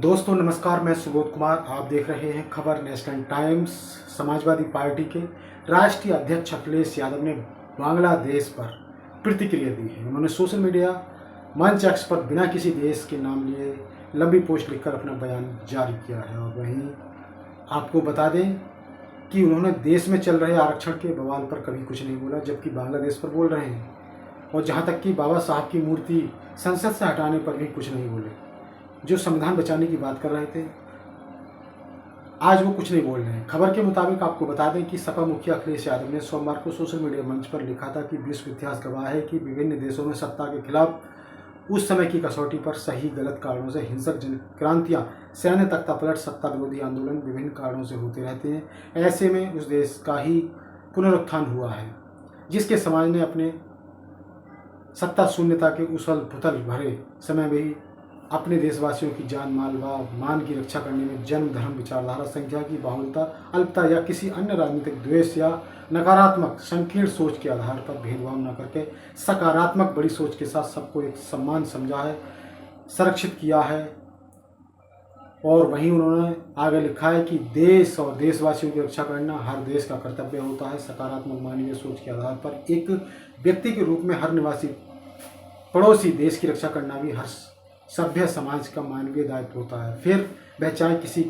दोस्तों नमस्कार, मैं सुबोध कुमार। आप देख रहे हैं खबर नेशनल टाइम्स। समाजवादी पार्टी के राष्ट्रीय अध्यक्ष अखिलेश यादव ने बांग्लादेश पर प्रतिक्रिया दी है। उन्होंने सोशल मीडिया मंच एक्स पर बिना किसी देश के नाम लिए लंबी पोस्ट लिखकर अपना बयान जारी किया है। और वहीं आपको बता दें कि उन्होंने देश में चल रहे आरक्षण के बवाल पर कभी कुछ नहीं बोला, जबकि बांग्लादेश पर बोल रहे हैं। और जहाँ तक कि बाबा साहब की मूर्ति संसद से हटाने पर भी कुछ नहीं बोले। जो संविधान बचाने की बात कर रहे थे, आज वो कुछ नहीं बोल रहे हैं। खबर के मुताबिक आपको बता दें कि सपा मुखिया अखिलेश यादव ने सोमवार को सोशल मीडिया मंच पर लिखा था कि विश्व इतिहास गवाह है कि विभिन्न देशों में सत्ता के खिलाफ उस समय की कसौटी पर सही गलत कारणों से हिंसक जन क्रांतियाँ, सैन्य तख्तापलट, सत्ता विरोधी आंदोलन विभिन्न कारणों से होते रहते हैं। ऐसे में उस देश का ही पुनरुत्थान हुआ है जिसके समाज ने अपने सत्ता शून्यता के उथल पुथल भरे समय में ही अपने देशवासियों की जान माल व मान की रक्षा करने में जन्म, धर्म, विचारधारा, संख्या की बाहुलता, अल्पता या किसी अन्य राजनीतिक द्वेष या नकारात्मक संकीर्ण सोच के आधार पर भेदभाव न करके सकारात्मक बड़ी सोच के साथ सबको एक सम्मान समझा है, संरक्षित किया है। और वहीं उन्होंने आगे लिखा है कि देश और देशवासियों की रक्षा करना हर देश का कर्तव्य होता है। सकारात्मक मानवीय सोच के आधार पर एक व्यक्ति के रूप में हर निवासी पड़ोसी देश की रक्षा करना भी हर सभ्य समाज का मानवीय दायित्व होता है। फिर वह चाहे किसी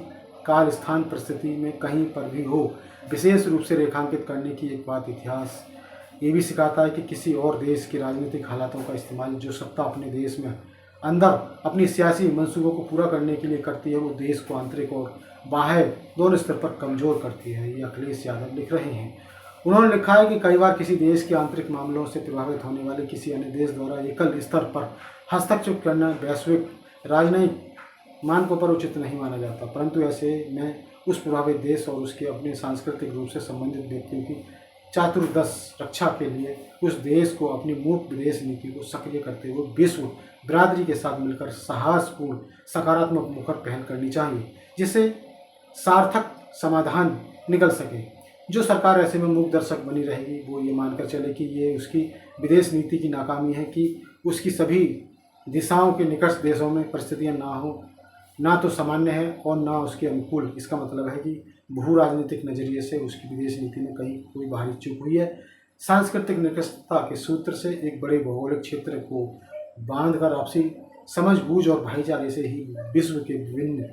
काल, स्थान, परिस्थिति में कहीं पर भी हो। विशेष रूप से रेखांकित करने की एक बात इतिहास ये भी सिखाता है कि किसी और देश की राजनीतिक हालातों का इस्तेमाल जो सत्ता अपने देश में अंदर अपनी सियासी मंसूबों को पूरा करने के लिए करती है, वो देश को आंतरिक और बाह्य दोनों स्तर पर कमज़ोर करती है। ये अखिलेश यादव लिख रहे हैं। उन्होंने लिखा है कि कई बार किसी देश के आंतरिक मामलों से प्रभावित होने वाले किसी अन्य देश द्वारा एकल स्तर पर हस्तक्षेप करना वैश्विक राजनयिक मानकों पर उचित नहीं माना जाता, परंतु ऐसे में उस प्रभावित देश और उसके अपने सांस्कृतिक रूप से संबंधित व्यक्तियों की चातुर्दश रक्षा के लिए उस देश को अपनी मुक्त विदेश नीति को सक्रिय करते हुए विश्व बिरादरी के साथ मिलकर साहसपूर्ण सकारात्मक मुखर पहल करनी चाहिए, जिससे सार्थक समाधान निकल सके। जो सरकार ऐसे में मूक दर्शक बनी रहेगी, वो ये मानकर चले कि ये उसकी विदेश नीति की नाकामी है कि उसकी सभी दिशाओं के निकट देशों में परिस्थितियां ना तो सामान्य है और ना उसके अनुकूल। इसका मतलब है कि भू राजनीतिक नज़रिए से उसकी विदेश नीति में कहीं कोई बाहरी चूक हुई है। सांस्कृतिक निकटता के सूत्र से एक बड़े भौगोलिक क्षेत्र को बांधकर आपसी समझबूझ और भाईचारे से ही विश्व के विभिन्न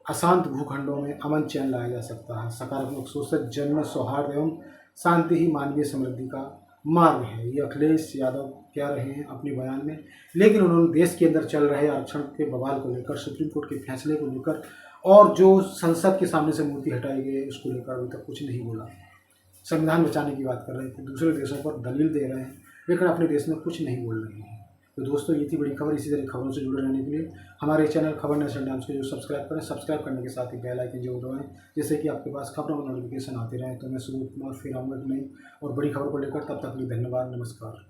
अशांत भूखंडों में अमन चैन लाया जा सकता है। सकारात्मक सोच से जन्म, सौहार्द एवं शांति ही मानवीय समृद्धि का मार्ग है। ये अखिलेश यादव कह रहे हैं अपने बयान में। लेकिन उन्होंने देश के अंदर चल रहे आरक्षण के बवाल को लेकर, सुप्रीम कोर्ट के फैसले को लेकर और जो संसद के सामने से मूर्ति हटाई गई है उसको लेकर अभी तक कुछ नहीं बोला। संविधान बचाने की बात कर रहे थे, दूसरे देशों पर दलील दे रहे हैं, लेकिन अपने देश में कुछ नहीं बोल रहे हैं। तो दोस्तों, ये थी बड़ी खबर। इसी तरह खबरों से जुड़े रहने के लिए हमारे चैनल खबर नेशनल टाइम्स को जो सब्सक्राइब करें, सब्सक्राइब करने के साथ ही बेल आइकन जरूर दबाएं, जिससे कि आपके पास खबरों का नोटिफिकेशन आते रहे। तो मैं सुबोध कुमार फिर आऊँगा नई और बड़ी खबर को लेकर। तब तक के लिए धन्यवाद, नमस्कार।